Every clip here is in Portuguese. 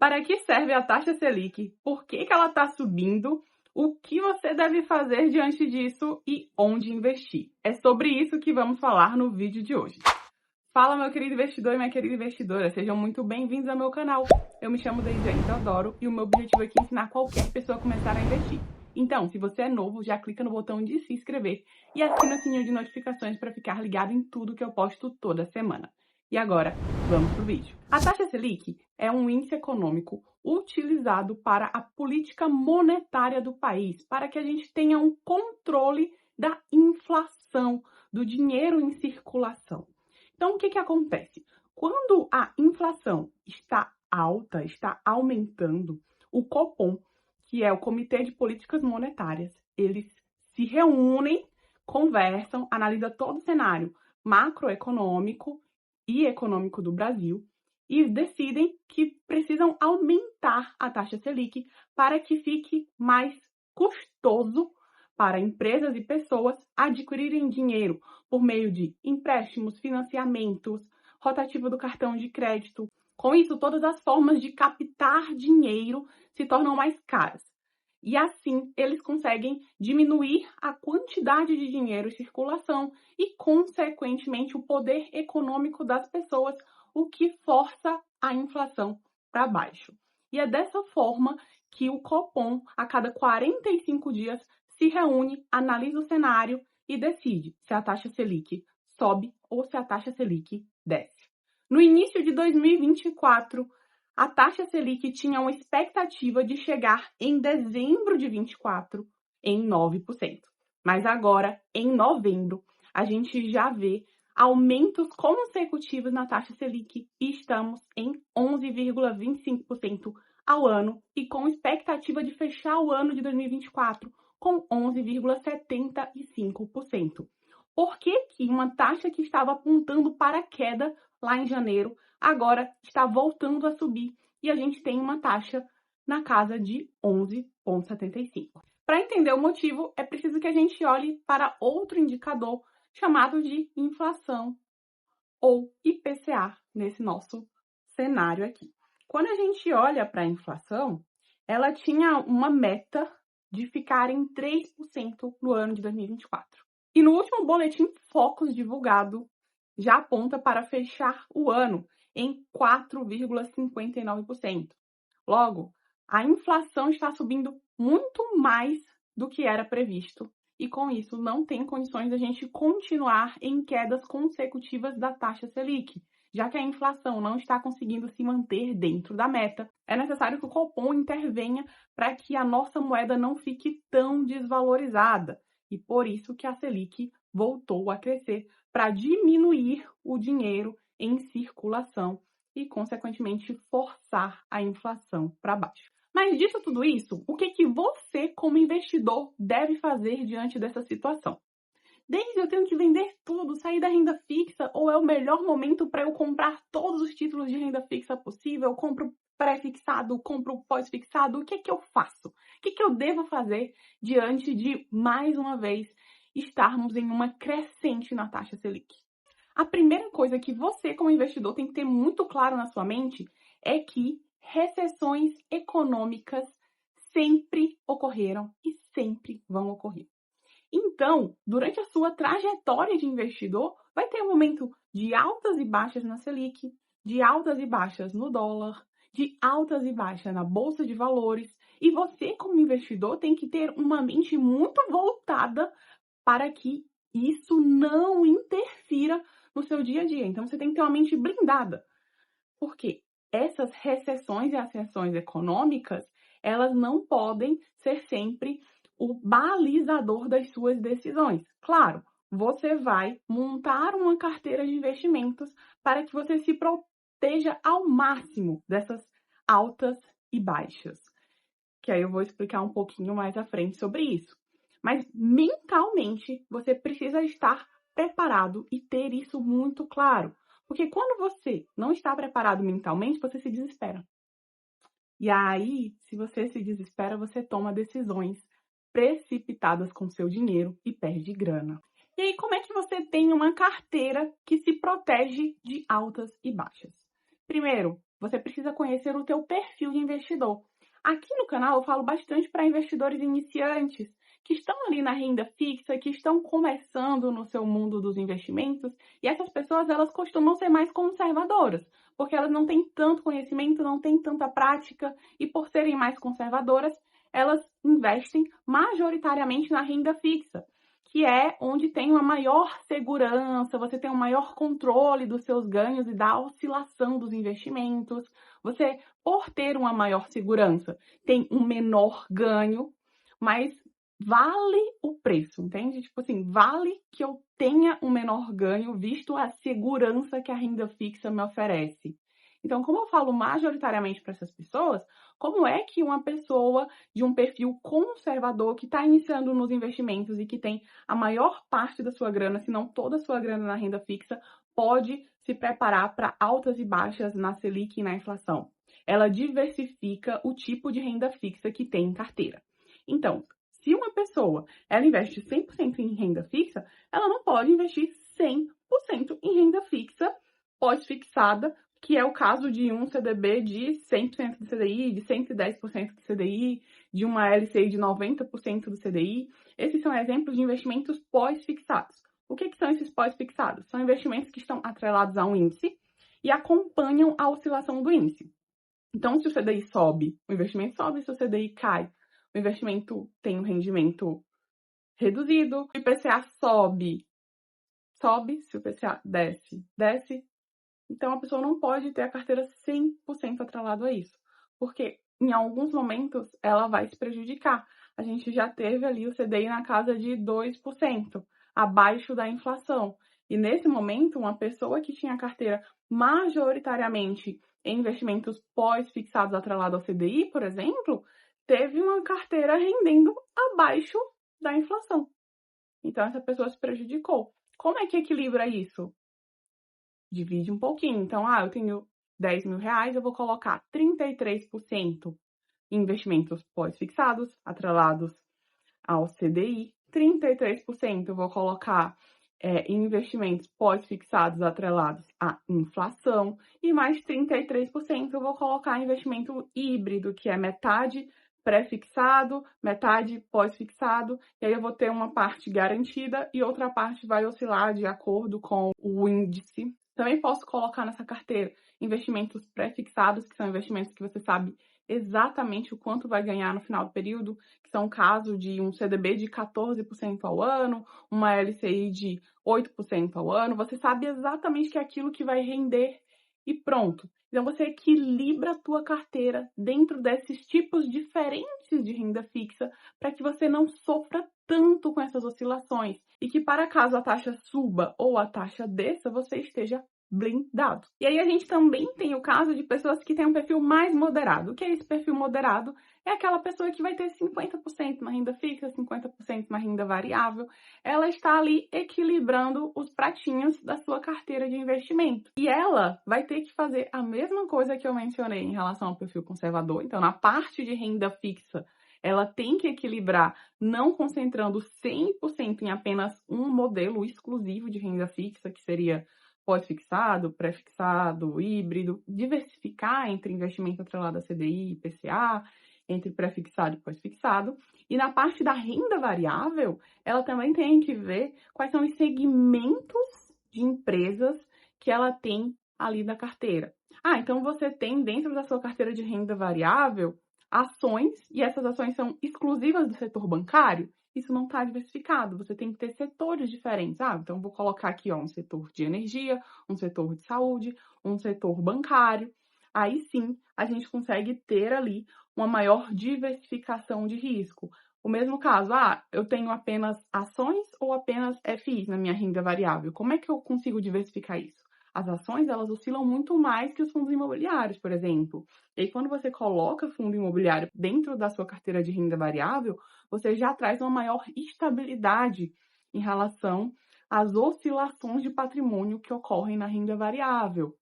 Para que serve a taxa Selic? Por que ela está subindo? O que você deve fazer diante disso e onde investir? É sobre isso que vamos falar no vídeo de hoje. Fala, meu querido investidor e minha querida investidora, sejam muito bem-vindos ao meu canal. Eu me chamo Deisiane Teodoro e o meu objetivo aqui é ensinar qualquer pessoa a começar a investir. Então, se você é novo, já clica no botão de se inscrever e assina o sininho de notificações para ficar ligado em tudo que eu posto toda semana. E agora, vamos pro vídeo. A taxa Selic é um índice econômico utilizado para a política monetária do país, para que a gente tenha um controle da inflação, do dinheiro em circulação. Então, o que acontece? Quando a inflação está alta, está aumentando, o Copom, que é o Comitê de Políticas Monetárias, eles se reúnem, conversam, analisam todo o cenário macroeconômico e econômico do Brasil e decidem que precisam aumentar a taxa Selic para que fique mais custoso para empresas e pessoas adquirirem dinheiro por meio de empréstimos, financiamentos, rotativo do cartão de crédito. Com isso, todas as formas de captar dinheiro se tornam mais caras. E assim, eles conseguem diminuir a quantidade de dinheiro em circulação e, consequentemente, o poder econômico das pessoas, o que força a inflação para baixo. E é dessa forma que o Copom, a cada 45 dias, se reúne, analisa o cenário e decide se a taxa Selic sobe ou se a taxa Selic desce. No início de 2024, a taxa Selic tinha uma expectativa de chegar em dezembro de 2024 em 9%. Mas agora, em novembro, a gente já vê aumentos consecutivos na taxa Selic e estamos em 11,25% ao ano e com expectativa de fechar o ano de 2024 com 11,75%. Por que uma taxa que estava apontando para a queda lá em janeiro agora está voltando a subir e a gente tem uma taxa na casa de 11,75%? Para entender o motivo, é preciso que a gente olhe para outro indicador chamado de inflação ou IPCA nesse nosso cenário aqui. Quando a gente olha para a inflação, ela tinha uma meta de ficar em 3% no ano de 2024. E no último boletim Focus divulgado, já aponta para fechar o ano em 4,59%. Logo, a inflação está subindo muito mais do que era previsto. E com isso, não tem condições da gente continuar em quedas consecutivas da taxa Selic. Já que a inflação não está conseguindo se manter dentro da meta, é necessário que o Copom intervenha para que a nossa moeda não fique tão desvalorizada. E por isso que a Selic voltou a crescer, para diminuir o dinheiro em circulação e, consequentemente, forçar a inflação para baixo. Mas dito tudo isso, o que você, como investidor, deve fazer diante dessa situação? Desde eu tenho que vender tudo, sair da renda fixa, ou é o melhor momento para eu comprar todos os títulos de renda fixa possível? Eu compro pré-fixado, compro pós-fixado, o que eu faço? O que eu devo fazer diante de, mais uma vez, estarmos em uma crescente na taxa Selic? A primeira coisa que você, como investidor, tem que ter muito claro na sua mente é que recessões econômicas sempre ocorreram e sempre vão ocorrer. Então, durante a sua trajetória de investidor, vai ter um momento de altas e baixas na Selic, de altas e baixas no dólar, de altas e baixas na bolsa de valores. E você, como investidor, tem que ter uma mente muito voltada para que isso não interfira no seu dia a dia. Então, você tem que ter uma mente blindada. Por quê? Essas recessões e ascensões econômicas, elas não podem ser sempre o balizador das suas decisões. Claro, você vai montar uma carteira de investimentos para que você se proteja ao máximo dessas altas e baixas. Que aí eu vou explicar um pouquinho mais à frente sobre isso. Mas mentalmente, você precisa estar preparado e ter isso muito claro. Porque quando você não está preparado mentalmente, você se desespera. E aí, se você se desespera, você toma decisões precipitadas com seu dinheiro e perde grana. E aí, como é que você tem uma carteira que se protege de altas e baixas? Primeiro, você precisa conhecer o teu perfil de investidor. Aqui no canal eu falo bastante para investidores iniciantes, que estão ali na renda fixa, que estão começando no seu mundo dos investimentos, e essas pessoas, elas costumam ser mais conservadoras, porque elas não têm tanto conhecimento, não têm tanta prática, e por serem mais conservadoras, elas investem majoritariamente na renda fixa, que é onde tem uma maior segurança, você tem um maior controle dos seus ganhos e da oscilação dos investimentos. Você, por ter uma maior segurança, tem um menor ganho, mas vale o preço, entende? Tipo assim, vale que eu tenha um menor ganho, visto a segurança que a renda fixa me oferece. Então, como eu falo majoritariamente para essas pessoas, como é que uma pessoa de um perfil conservador que está iniciando nos investimentos e que tem a maior parte da sua grana, se não toda a sua grana na renda fixa, pode se preparar para altas e baixas na Selic e na inflação? Ela diversifica o tipo de renda fixa que tem em carteira. Então, se uma pessoa ela investe 100% em renda fixa, ela não pode investir 100% em renda fixa pós-fixada, que é o caso de um CDB de 100% do CDI, de 110% do CDI, de uma LCI de 90% do CDI. Esses são exemplos de investimentos pós-fixados. O que são esses pós-fixados? São investimentos que estão atrelados a um índice e acompanham a oscilação do índice. Então, se o CDI sobe, o investimento sobe, se o CDI cai, o investimento tem um rendimento reduzido. Se o IPCA sobe, se o IPCA desce. Então, a pessoa não pode ter a carteira 100% atrelado a isso, porque em alguns momentos ela vai se prejudicar. A gente já teve ali o CDI na casa de 2%, abaixo da inflação. E nesse momento, uma pessoa que tinha a carteira majoritariamente em investimentos pós-fixados atrelados ao CDI, por exemplo, teve uma carteira rendendo abaixo da inflação. Então, essa pessoa se prejudicou. Como é que equilibra isso? Divide um pouquinho. Então, eu tenho 10 mil reais, eu vou colocar 33% em investimentos pós-fixados, atrelados ao CDI, 33% eu vou colocar em investimentos pós-fixados, atrelados à inflação, e mais 33% eu vou colocar em investimento híbrido, que é metade pré-fixado, metade pós-fixado, e aí eu vou ter uma parte garantida e outra parte vai oscilar de acordo com o índice. Também posso colocar nessa carteira investimentos pré-fixados, que são investimentos que você sabe exatamente o quanto vai ganhar no final do período, que são o caso de um CDB de 14% ao ano, uma LCI de 8% ao ano. Você sabe exatamente que é aquilo que vai render e pronto. Então, você equilibra a tua carteira dentro desses tipos diferentes de renda fixa para que você não sofra tanto com essas oscilações e que, para caso a taxa suba ou a taxa desça, você esteja blindado. E aí a gente também tem o caso de pessoas que têm um perfil mais moderado. O que é esse perfil moderado? É aquela pessoa que vai ter 50% na renda fixa, 50% na renda variável. Ela está ali equilibrando os pratinhos da sua carteira de investimento. E ela vai ter que fazer a mesma coisa que eu mencionei em relação ao perfil conservador. Então, na parte de renda fixa, ela tem que equilibrar, não concentrando 100% em apenas um modelo exclusivo de renda fixa, que seria pós-fixado, pré-fixado, híbrido, diversificar entre investimento atrelado a CDI, IPCA, entre pré-fixado e pós-fixado. E na parte da renda variável, ela também tem que ver quais são os segmentos de empresas que ela tem ali na carteira. Então você tem dentro da sua carteira de renda variável ações, e essas ações são exclusivas do setor bancário. Isso não está diversificado, você tem que ter setores diferentes. Então vou colocar aqui um setor de energia, um setor de saúde, um setor bancário. Aí sim, a gente consegue ter ali uma maior diversificação de risco. O mesmo caso, eu tenho apenas ações ou apenas FIs na minha renda variável. Como é que eu consigo diversificar isso? As ações, elas oscilam muito mais que os fundos imobiliários, por exemplo. E aí, quando você coloca fundo imobiliário dentro da sua carteira de renda variável, você já traz uma maior estabilidade em relação às oscilações de patrimônio que ocorrem na renda variável.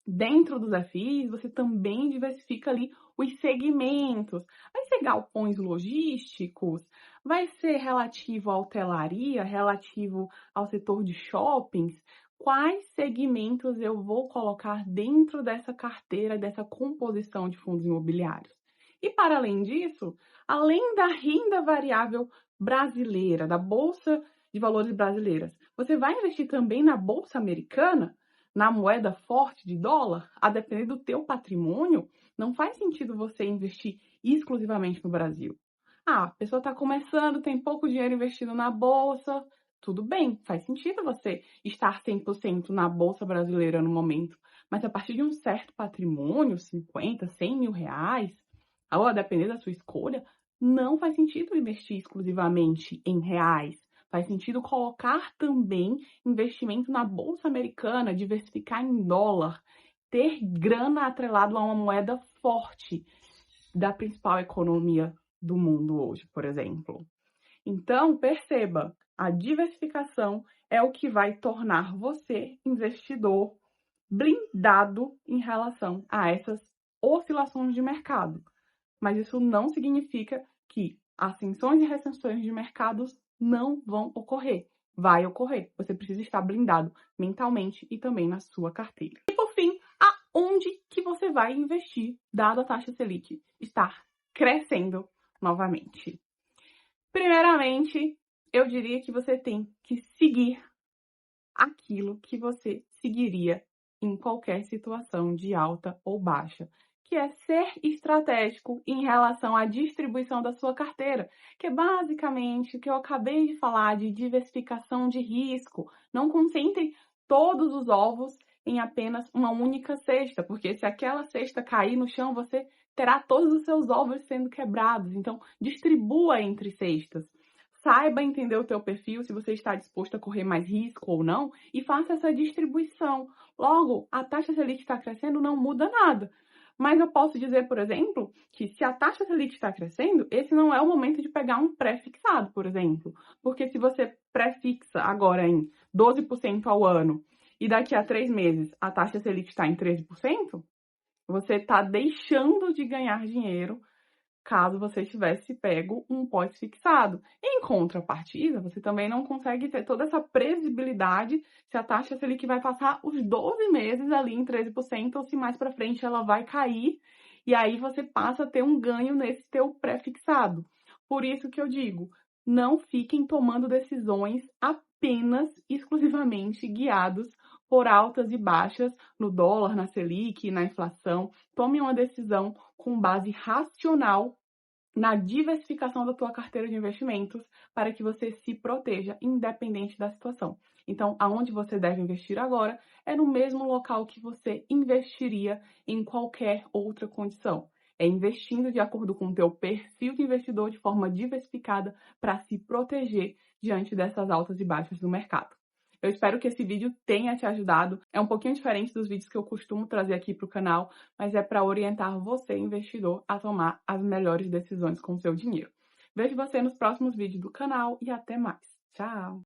Dentro dos FIs, você também diversifica ali os segmentos. Vai ser galpões logísticos, vai ser relativo à hotelaria, relativo ao setor de shoppings. quais segmentos eu vou colocar dentro dessa carteira, dessa composição de fundos imobiliários. E para além disso, além da renda variável brasileira, da Bolsa de Valores brasileiras, você vai investir também na Bolsa Americana, na moeda forte de dólar, a depender do teu patrimônio, não faz sentido você investir exclusivamente no Brasil. Ah, a pessoa está começando, tem pouco dinheiro investido na bolsa, tudo bem, faz sentido você estar 100% na bolsa brasileira no momento, mas a partir de um certo patrimônio, 50, 100 mil reais, ou a depender da sua escolha, não faz sentido investir exclusivamente em reais. Faz sentido colocar também investimento na bolsa americana, diversificar em dólar, ter grana atrelado a uma moeda forte da principal economia do mundo hoje, por exemplo. Então, perceba, a diversificação é o que vai tornar você, investidor, blindado em relação a essas oscilações de mercado. Mas isso não significa que ascensões e recessões de mercados não vão ocorrer. Vai ocorrer. Você precisa estar blindado mentalmente e também na sua carteira. E por fim, aonde que você vai investir, dado a taxa Selic estar crescendo novamente? Primeiramente, eu diria que você tem que seguir aquilo que você seguiria em qualquer situação de alta ou baixa, que é ser estratégico em relação à distribuição da sua carteira, que é basicamente o que eu acabei de falar de diversificação de risco. Não concentre todos os ovos em apenas uma única cesta, porque se aquela cesta cair no chão, você terá todos os seus ovos sendo quebrados. Então, distribua entre cestas. Saiba entender o teu perfil, se você está disposto a correr mais risco ou não, e faça essa distribuição. Logo, a taxa Selic está crescendo, não muda nada. Mas eu posso dizer, por exemplo, que se a taxa Selic está crescendo, esse não é o momento de pegar um pré-fixado, por exemplo. Porque se você pré-fixa agora em 12% ao ano e daqui a 3 meses a taxa Selic está em 13%, você está deixando de ganhar dinheiro caso você tivesse pego um pós-fixado. Em contrapartida, você também não consegue ter toda essa previsibilidade se a taxa Selic vai passar os 12 meses ali em 13% ou se mais para frente ela vai cair e aí você passa a ter um ganho nesse teu pré-fixado. Por isso que eu digo, não fiquem tomando decisões apenas, exclusivamente guiados por altas e baixas no dólar, na Selic, na inflação. Tome uma decisão com base racional na diversificação da tua carteira de investimentos para que você se proteja, independente da situação. Então, aonde você deve investir agora é no mesmo local que você investiria em qualquer outra condição. É investindo de acordo com o teu perfil de investidor de forma diversificada para se proteger diante dessas altas e baixas do mercado. Eu espero que esse vídeo tenha te ajudado. É um pouquinho diferente dos vídeos que eu costumo trazer aqui para o canal, mas é para orientar você, investidor, a tomar as melhores decisões com o seu dinheiro. Vejo você nos próximos vídeos do canal e até mais. Tchau!